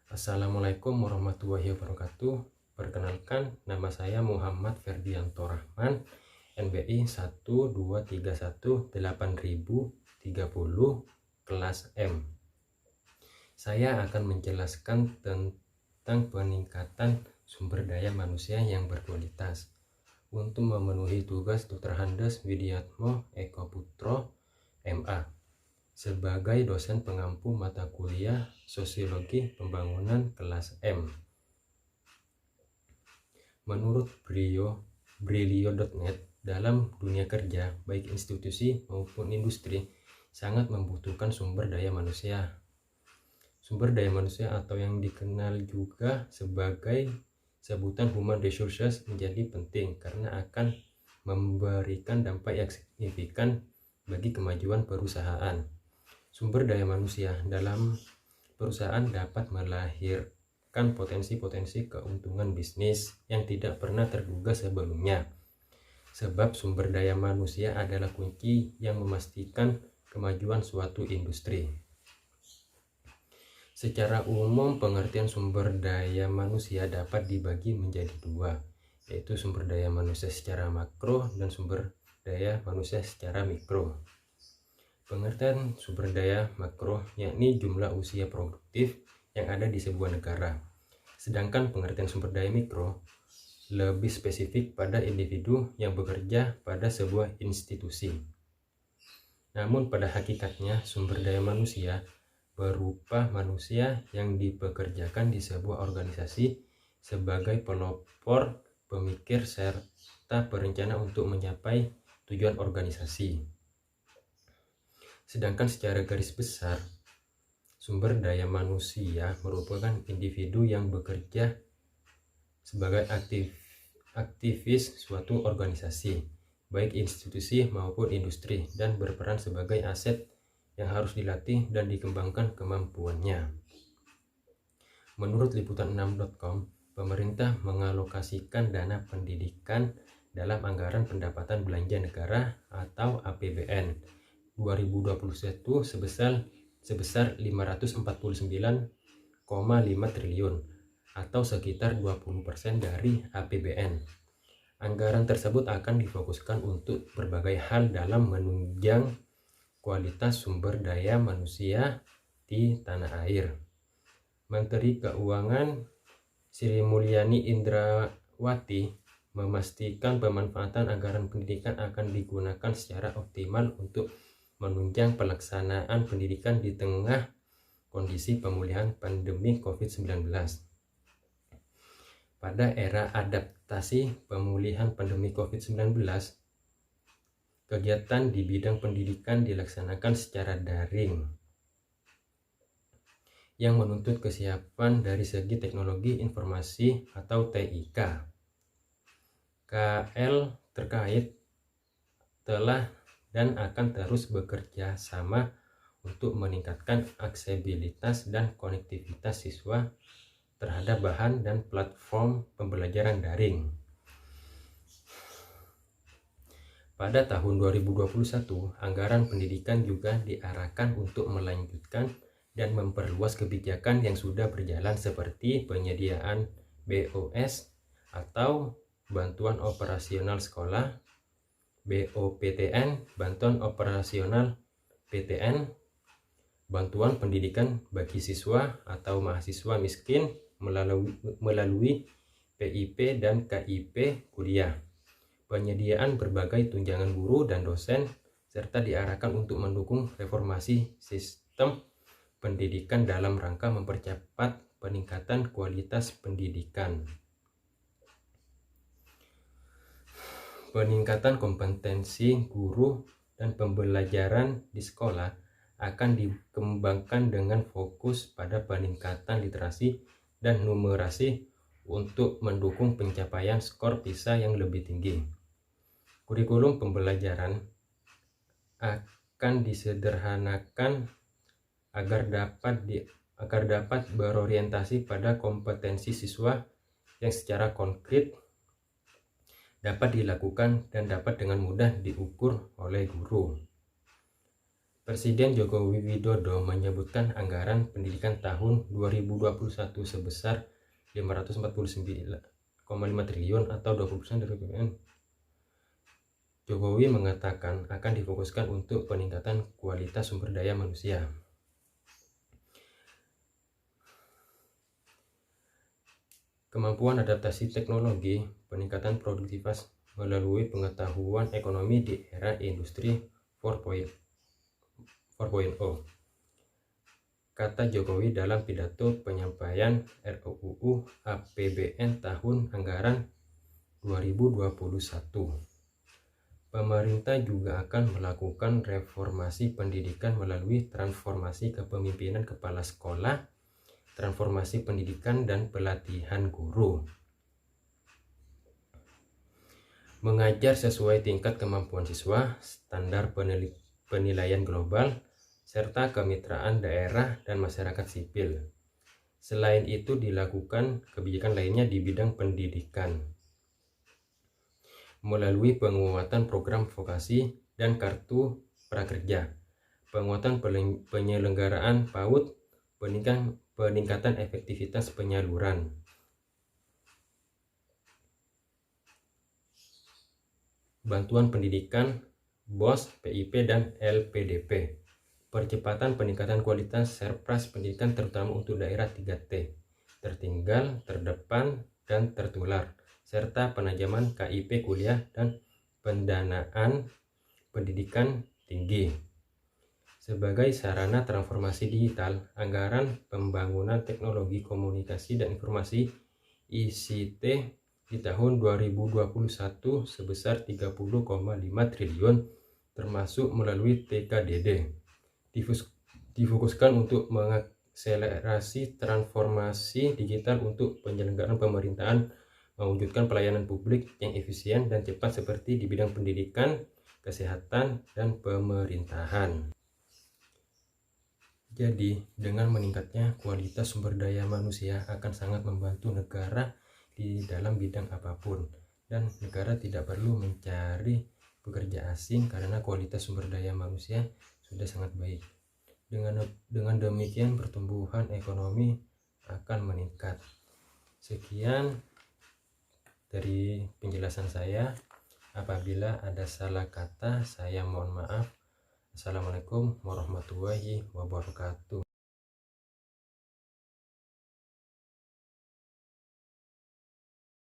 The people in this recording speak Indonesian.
Assalamualaikum warahmatullahi wabarakatuh. Perkenalkan, nama saya Muhammad Ferdianto Rahman, NBI 12318.030, kelas M. Saya akan menjelaskan tentang peningkatan sumber daya manusia yang berkualitas untuk memenuhi tugas Dr. Handes Widiatmo Eko Putro, MA, sebagai dosen pengampu mata kuliah Sosiologi Pembangunan kelas M. Menurut Brilio.net, dalam dunia kerja, baik institusi maupun industri, sangat membutuhkan sumber daya manusia. Sumber daya manusia atau yang dikenal juga sebagai sebutan human resources menjadi penting karena akan memberikan dampak yang signifikan bagi kemajuan perusahaan. Sumber daya manusia dalam perusahaan dapat melahirkan potensi-potensi keuntungan bisnis yang tidak pernah terduga sebelumnya. Sebab sumber daya manusia adalah kunci yang memastikan kemajuan suatu industri. Secara umum, pengertian sumber daya manusia dapat dibagi menjadi dua, yaitu sumber daya manusia secara makro dan sumber daya manusia secara mikro. Pengertian sumber daya makro yakni jumlah usia produktif yang ada di sebuah negara. Sedangkan pengertian sumber daya mikro lebih spesifik pada individu yang bekerja pada sebuah institusi. Namun pada hakikatnya sumber daya manusia berupa manusia yang dipekerjakan di sebuah organisasi sebagai pelopor, pemikir, serta perencana untuk mencapai tujuan organisasi. Sedangkan secara garis besar, sumber daya manusia merupakan individu yang bekerja sebagai aktivis suatu organisasi, baik institusi maupun industri, dan berperan sebagai aset yang harus dilatih dan dikembangkan kemampuannya. Menurut liputan6.com, pemerintah mengalokasikan dana pendidikan dalam anggaran pendapatan belanja negara atau APBN 2021 sebesar 549,5 triliun atau sekitar 20% dari APBN. Anggaran tersebut akan difokuskan untuk berbagai hal dalam menunjang kualitas sumber daya manusia di tanah air. Menteri Keuangan Sri Mulyani Indrawati memastikan pemanfaatan anggaran pendidikan akan digunakan secara optimal untuk menunjang pelaksanaan pendidikan di tengah kondisi pemulihan pandemi COVID-19. Pada era adaptasi pemulihan pandemi COVID-19, kegiatan di bidang pendidikan dilaksanakan secara daring yang menuntut kesiapan dari segi teknologi informasi atau TIK. KL terkait telah dan akan terus bekerja sama untuk meningkatkan aksesibilitas dan konektivitas siswa terhadap bahan dan platform pembelajaran daring. Pada tahun 2021, anggaran pendidikan juga diarahkan untuk melanjutkan dan memperluas kebijakan yang sudah berjalan seperti penyediaan BOS atau Bantuan Operasional Sekolah, BOPTN, Bantuan Operasional PTN, Bantuan Pendidikan bagi siswa atau mahasiswa miskin melalui PIP dan KIP kuliah, penyediaan berbagai tunjangan guru dan dosen, serta diarahkan untuk mendukung reformasi sistem pendidikan dalam rangka mempercepat peningkatan kualitas pendidikan. Peningkatan kompetensi guru dan pembelajaran di sekolah akan dikembangkan dengan fokus pada peningkatan literasi dan numerasi untuk mendukung pencapaian skor PISA yang lebih tinggi. Kurikulum pembelajaran akan disederhanakan agar dapat berorientasi pada kompetensi siswa yang secara konkret dapat dilakukan dan dapat dengan mudah diukur oleh guru. Presiden Joko Widodo menyebutkan anggaran pendidikan tahun 2021 sebesar 549,5 triliun atau 20% dari APBN. Jokowi mengatakan akan difokuskan untuk peningkatan kualitas sumber daya manusia. Kemampuan adaptasi teknologi, peningkatan produktivitas melalui pengetahuan ekonomi di era industri 4.0. Kata Jokowi dalam pidato penyampaian RUU APBN tahun anggaran 2021. Pemerintah juga akan melakukan reformasi pendidikan melalui transformasi kepemimpinan kepala sekolah, transformasi pendidikan dan pelatihan guru. Mengajar sesuai tingkat kemampuan siswa, standar penilaian global, serta kemitraan daerah dan masyarakat sipil. Selain itu dilakukan kebijakan lainnya di bidang pendidikan melalui penguatan program vokasi dan kartu prakerja, penguatan penyelenggaraan PAUD, peningkatan efektivitas penyaluran. Bantuan pendidikan, BOS, PIP, dan LPDP. Percepatan peningkatan kualitas serpras pendidikan terutama untuk daerah 3T, tertinggal, terdepan, dan tertular, serta penajaman KIP kuliah dan pendanaan pendidikan tinggi. Sebagai sarana transformasi digital, anggaran pembangunan teknologi komunikasi dan informasi ICT di tahun 2021 sebesar 30,5 triliun termasuk melalui TKDD difokuskan untuk mengakselerasi transformasi digital untuk penyelenggaraan pemerintahan, mewujudkan pelayanan publik yang efisien dan cepat seperti di bidang pendidikan, kesehatan, dan pemerintahan. Jadi, dengan meningkatnya kualitas sumber daya manusia akan sangat membantu negara di dalam bidang apapun, dan negara tidak perlu mencari pekerja asing karena kualitas sumber daya manusia sudah sangat baik. Dengan demikian pertumbuhan ekonomi akan meningkat. Sekian dari penjelasan saya. Apabila ada salah kata, saya mohon maaf. Assalamualaikum warahmatullahi wabarakatuh.